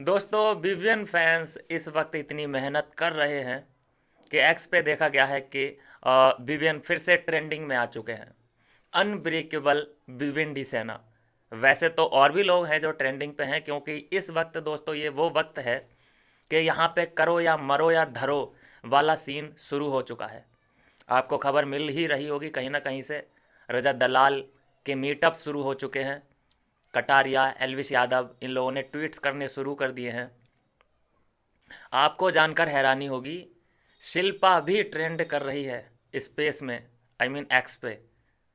दोस्तों Vivian fans इस वक्त इतनी मेहनत कर रहे हैं कि एक्स पे देखा गया है कि विवियन फिर से ट्रेंडिंग में आ चुके हैं। अनब्रेकेबल विवियन डी सेना। वैसे तो और भी लोग हैं जो ट्रेंडिंग पे हैं, क्योंकि इस वक्त दोस्तों ये वो वक्त है कि यहाँ पे करो या मरो या धरो वाला सीन शुरू हो चुका है। आपको खबर मिल ही रही होगी कहीं ना कहीं से। रजत दलाल के मीटअप शुरू हो चुके हैं। कटारिया, एलविस यादव, इन लोगों ने ट्वीट्स करने शुरू कर दिए हैं। आपको जानकर हैरानी होगी, शिल्पा भी ट्रेंड कर रही है स्पेस में, आई मीन एक्स पे।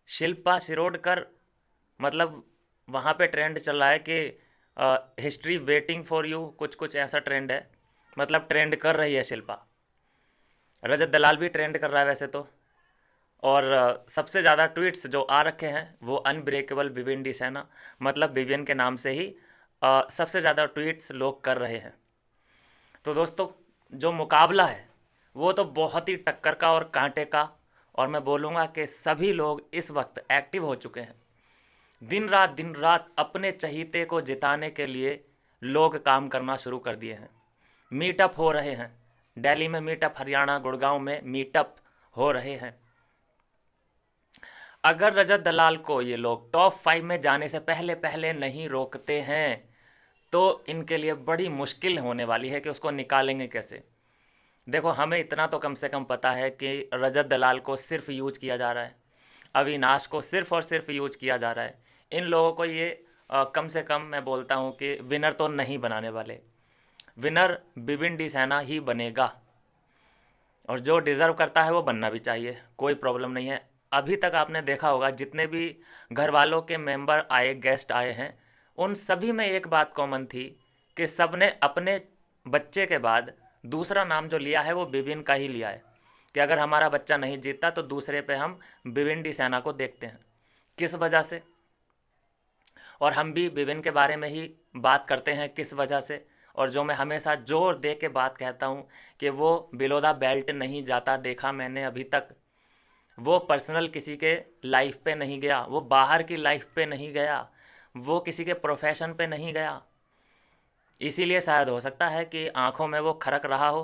शिल्पा शिरोडकर, मतलब वहाँ पे ट्रेंड चल रहा है कि हिस्ट्री वेटिंग फॉर यू, कुछ कुछ ऐसा ट्रेंड है। मतलब ट्रेंड कर रही है शिल्पा। रजत दलाल भी ट्रेंड कर रहा है वैसे तो। और सबसे ज़्यादा ट्वीट्स जो आ रखे हैं वो अनब्रेकेबल विवियन डी सेना, मतलब विवियन के नाम से ही सबसे ज़्यादा ट्वीट्स लोग कर रहे हैं। तो दोस्तों जो मुकाबला है वो तो बहुत ही टक्कर का और कांटे का। और मैं बोलूँगा कि सभी लोग इस वक्त एक्टिव हो चुके हैं। दिन रात अपने चहीते को जिताने के लिए लोग काम करना शुरू कर दिए हैं। मीटअप हो रहे हैं, दिल्ली में मीटअप, हरियाणा गुड़गांव में मीटअप हो रहे हैं। अगर रजत दलाल को ये लोग टॉप 5 में जाने से पहले पहले नहीं रोकते हैं तो इनके लिए बड़ी मुश्किल होने वाली है कि उसको निकालेंगे कैसे। देखो, हमें इतना तो कम से कम पता है कि रजत दलाल को सिर्फ यूज किया जा रहा है, अविनाश को सिर्फ और सिर्फ यूज किया जा रहा है। इन लोगों को ये कम से कम मैं बोलता हूँ कि विनर तो नहीं बनाने वाले। विनर विपिन डी सैना ही बनेगा, और जो डिज़र्व करता है वो बनना भी चाहिए, कोई प्रॉब्लम नहीं है। अभी तक आपने देखा होगा जितने भी घर वालों के मेंबर आए, गेस्ट आए हैं, उन सभी में एक बात कॉमन थी कि सब ने अपने बच्चे के बाद दूसरा नाम जो लिया है वो बिबिन का ही लिया है, कि अगर हमारा बच्चा नहीं जीतता तो दूसरे पे हम बिबिन डी सैना को देखते हैं। किस वजह से? और हम भी विभिन्न के बारे में ही बात करते हैं किस वजह से। और जो मैं हमेशा जोर दे के बात कहता हूँ कि वो बिलो द बेल्ट नहीं जाता देखा मैंने अभी तक। वो पर्सनल किसी के लाइफ पे नहीं गया, वो बाहर की लाइफ पे नहीं गया, वो किसी के प्रोफेशन पे नहीं गया। इसीलिए शायद हो सकता है कि आंखों में वो खरक रहा हो,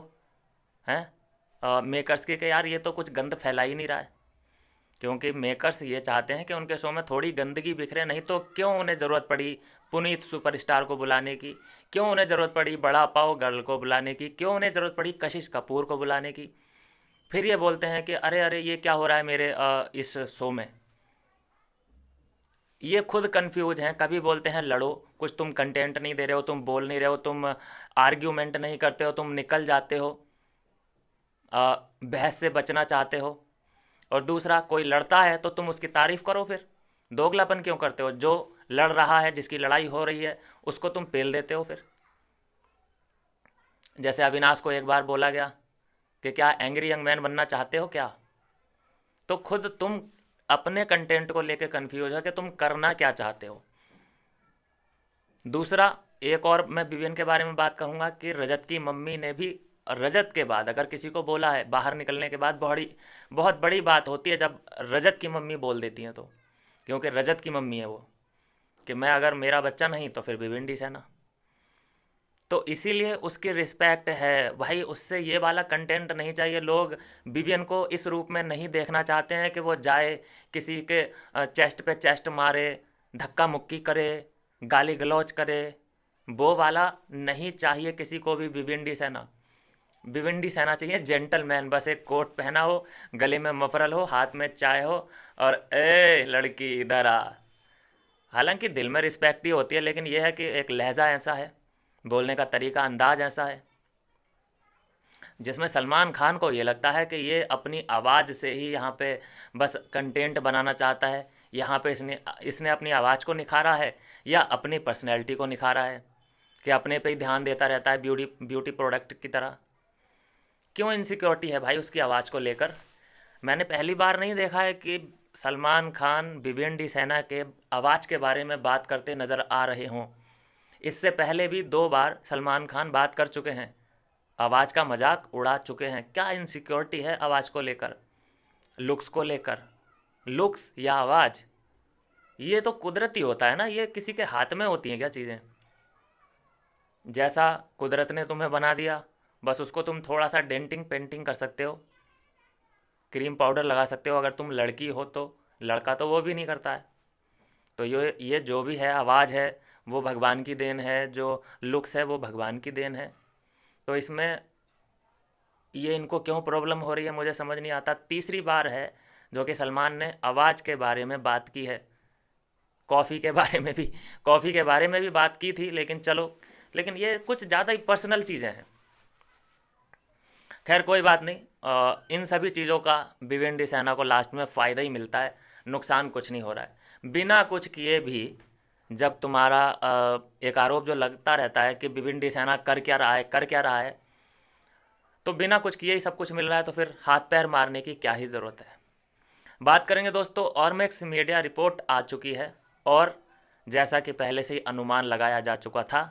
हैं मेकर्स के यार ये तो कुछ गंद फैला ही नहीं रहा है। क्योंकि मेकर्स ये चाहते हैं कि उनके शो में थोड़ी गंदगी बिखरे, नहीं तो क्यों उन्हें ज़रूरत पड़ी पुनीत सुपरस्टार को बुलाने की, क्यों उन्हें ज़रूरत पड़ी बड़ा पाव गर्ल को बुलाने की, क्यों उन्हें ज़रूरत पड़ी कशिश कपूर को बुलाने की। फिर ये बोलते हैं कि अरे अरे ये क्या हो रहा है मेरे इस शो में। ये खुद कंफ्यूज हैं। कभी बोलते हैं लड़ो, कुछ तुम कंटेंट नहीं दे रहे हो, तुम बोल नहीं रहे हो, तुम आर्ग्यूमेंट नहीं करते हो, तुम निकल जाते हो, बहस से बचना चाहते हो। और दूसरा, कोई लड़ता है तो तुम उसकी तारीफ करो। फिर दोगलापन क्यों करते हो? जो लड़ रहा है, जिसकी लड़ाई हो रही है, उसको तुम पेल देते हो। फिर जैसे अविनाश को एक बार बोला गया कि क्या एंग्री यंग मैन बनना चाहते हो क्या, तो खुद तुम अपने कंटेंट को लेकर कंफ्यूज हो कि तुम करना क्या चाहते हो। दूसरा, एक और मैं विवियन के बारे में बात कहूँगा कि रजत की मम्मी ने भी रजत के बाद अगर किसी को बोला है बाहर निकलने के बाद, बहुत बड़ी बात होती है जब रजत की मम्मी बोल देती हैं तो। क्योंकि रजत की मम्मी है वो, कि मैं अगर मेरा बच्चा नहीं तो फिर विविन डी सैना। तो इसीलिए उसकी रिस्पेक्ट है भाई, उससे ये वाला कंटेंट नहीं चाहिए। लोग विवियन को इस रूप में नहीं देखना चाहते हैं कि वो जाए किसी के चेस्ट पे चेस्ट मारे, धक्का मुक्की करे, गाली गलौज करे। वो वाला नहीं चाहिए किसी को भी विविन डी सैना। विविन डी सैना चाहिए जेंटलमैन, बस एक कोट पहना हो, गले में मफरल हो, हाथ में चाय हो, और ए लड़की इधर आ। हालांकि दिल में रिस्पेक्ट ही होती है, लेकिन यह है कि एक लहजा ऐसा है, बोलने का तरीका, अंदाज ऐसा है, जिसमें सलमान खान को ये लगता है कि ये अपनी आवाज़ से ही यहाँ पे बस कंटेंट बनाना चाहता है। यहाँ पे इसने इसने अपनी आवाज़ को निखारा है या अपनी पर्सनैलिटी को निखारा है, कि अपने पे ही ध्यान देता रहता है ब्यूटी ब्यूटी प्रोडक्ट की तरह। क्यों इनसिक्योरिटी है भाई उसकी आवाज़ को लेकर? मैंने पहली बार नहीं देखा है कि सलमान खान विवेन डी सैना के आवाज़ के बारे में बात करते नज़र आ रहे हों। इससे पहले भी 2 बार सलमान खान बात कर चुके हैं, आवाज़ का मजाक उड़ा चुके हैं। क्या इनसिक्योरिटी है आवाज़ को लेकर, लुक्स को लेकर? लुक्स या आवाज़, ये तो कुदरती होता है ना, ये किसी के हाथ में होती हैं क्या चीज़ें? जैसा कुदरत ने तुम्हें बना दिया, बस उसको तुम थोड़ा सा डेंटिंग पेंटिंग कर सकते हो, क्रीम पाउडर लगा सकते हो अगर तुम लड़की हो तो। लड़का तो वो भी नहीं करता है। तो ये जो भी है, आवाज़ है, वो भगवान की देन है, जो लुक्स है वो भगवान की देन है। तो इसमें ये इनको क्यों प्रॉब्लम हो रही है मुझे समझ नहीं आता। तीसरी बार है जो कि सलमान ने आवाज़ के बारे में बात की है। कॉफ़ी के बारे में भी कॉफ़ी के बारे में भी बात की थी, लेकिन चलो, लेकिन ये कुछ ज़्यादा ही पर्सनल चीज़ें हैं। खैर कोई बात नहीं। इन सभी चीज़ों का भिवेंडी सेना को लास्ट में फ़ायदा ही मिलता है, नुकसान कुछ नहीं हो रहा है। बिना कुछ किए भी जब तुम्हारा एक आरोप जो लगता रहता है कि भिवेंडी सेना कर क्या रहा है, कर क्या रहा है, तो बिना कुछ किए ही सब कुछ मिल रहा है, तो फिर हाथ पैर मारने की क्या ही ज़रूरत है। बात करेंगे दोस्तों, ऑर्मेक्स मीडिया रिपोर्ट आ चुकी है, और जैसा कि पहले से ही अनुमान लगाया जा चुका था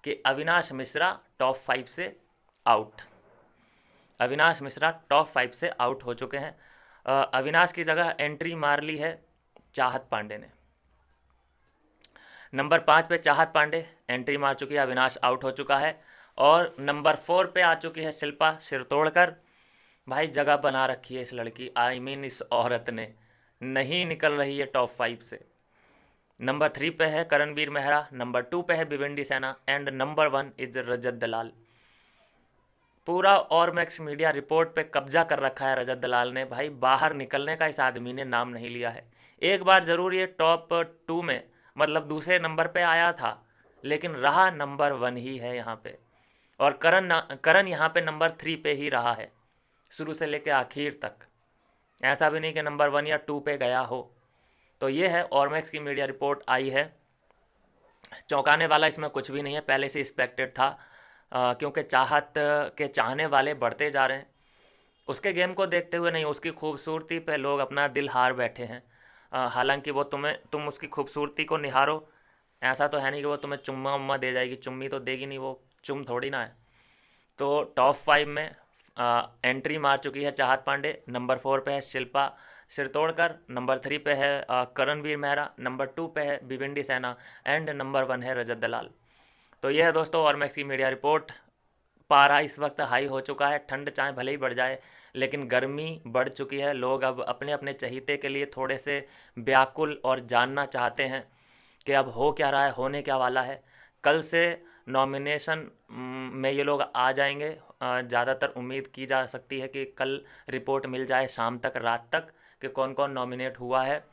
कि अविनाश मिश्रा टॉप 5 से आउट। अविनाश मिश्रा टॉप 5 से आउट हो चुके हैं। अविनाश की जगह एंट्री मार ली है चाहत पांडे ने। नंबर 5 पे चाहत पांडे एंट्री मार चुकी है, अविनाश आउट हो चुका है। और नंबर 4 पे आ चुकी है शिल्पा सिरतोड़कर। भाई जगह बना रखी है इस लड़की, आई मीन इस औरत ने, नहीं निकल रही है टॉप 5 से। नंबर 3 पे है करणवीर मेहरा, नंबर 2 पे है भिवंडी सेना, एंड नंबर 1 इज रजत दलाल। पूरा और मैक्स मीडिया रिपोर्ट पे कब्जा कर रखा है रजत दलाल ने। भाई बाहर निकलने का इस आदमी ने नाम नहीं लिया है। एक बार ज़रूर ये टॉप 2 में, मतलब दूसरे नंबर पे आया था, लेकिन रहा नंबर 1 ही है यहाँ पे। और करण यहाँ पे नंबर 3 पे ही रहा है शुरू से लेकर आखिर तक। ऐसा भी नहीं कि नंबर 1 या 2 पे गया हो। तो ये है ऑर्मैक्स की मीडिया रिपोर्ट आई है। चौंकाने वाला इसमें कुछ भी नहीं है, पहले से एक्सपेक्टेड था, क्योंकि चाहत के चाहने वाले बढ़ते जा रहे हैं। उसके गेम को देखते हुए नहीं, उसकी खूबसूरती पे लोग अपना दिल हार बैठे हैं। हालांकि वो तुम उसकी खूबसूरती को निहारो, ऐसा तो है नहीं कि वो तुम्हें चुम्मा उम्मा दे जाएगी, चुम्मी तो देगी नहीं, वो चुम थोड़ी ना है। तो टॉप 5 में एंट्री मार चुकी है चाहत पांडे। नंबर 4 पे है शिल्पा सिरतोड़कर, नंबर 3 पे है करणवीर मेहरा, नंबर 2 पे है भिवंडी सेना, एंड नंबर 1 है रजत दलाल। तो यह है दोस्तों ऑर्मैक्स की मीडिया रिपोर्ट। पारा इस वक्त हाई हो चुका है, ठंड चाहे भले ही बढ़ जाए, लेकिन गर्मी बढ़ चुकी है। लोग अब अपने अपने चहीते के लिए थोड़े से व्याकुल और जानना चाहते हैं कि अब हो क्या रहा है, होने क्या वाला है। कल से नॉमिनेशन में ये लोग आ जाएंगे। ज़्यादातर उम्मीद की जा सकती है कि कल रिपोर्ट मिल जाए शाम तक, रात तक, कि कौन कौन नॉमिनेट हुआ है।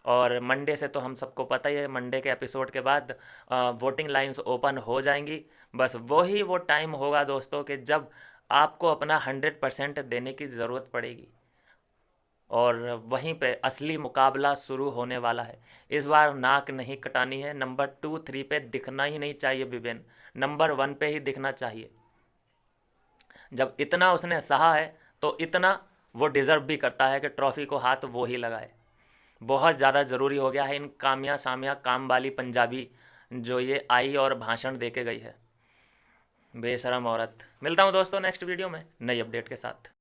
और मंडे से तो हम सबको पता ही है, मंडे के एपिसोड के बाद वोटिंग लाइंस ओपन हो जाएंगी। बस वही वो टाइम होगा दोस्तों कि जब आपको अपना 100% देने की ज़रूरत पड़ेगी, और वहीं पे असली मुकाबला शुरू होने वाला है। इस बार नाक नहीं कटानी है, नंबर 2 3 पे दिखना ही नहीं चाहिए विवेन, नंबर 1 पे ही दिखना चाहिए। जब इतना उसने सहा है तो इतना वो डिज़र्व भी करता है कि ट्रॉफ़ी को हाथ वो ही लगाए। बहुत ज़्यादा ज़रूरी हो गया है इन कामिया सामिया काम वाली पंजाबी जो ये आई और भाषण दे के गई है, बेशरम औरत। मिलता हूँ दोस्तों नेक्स्ट वीडियो में नई अपडेट के साथ।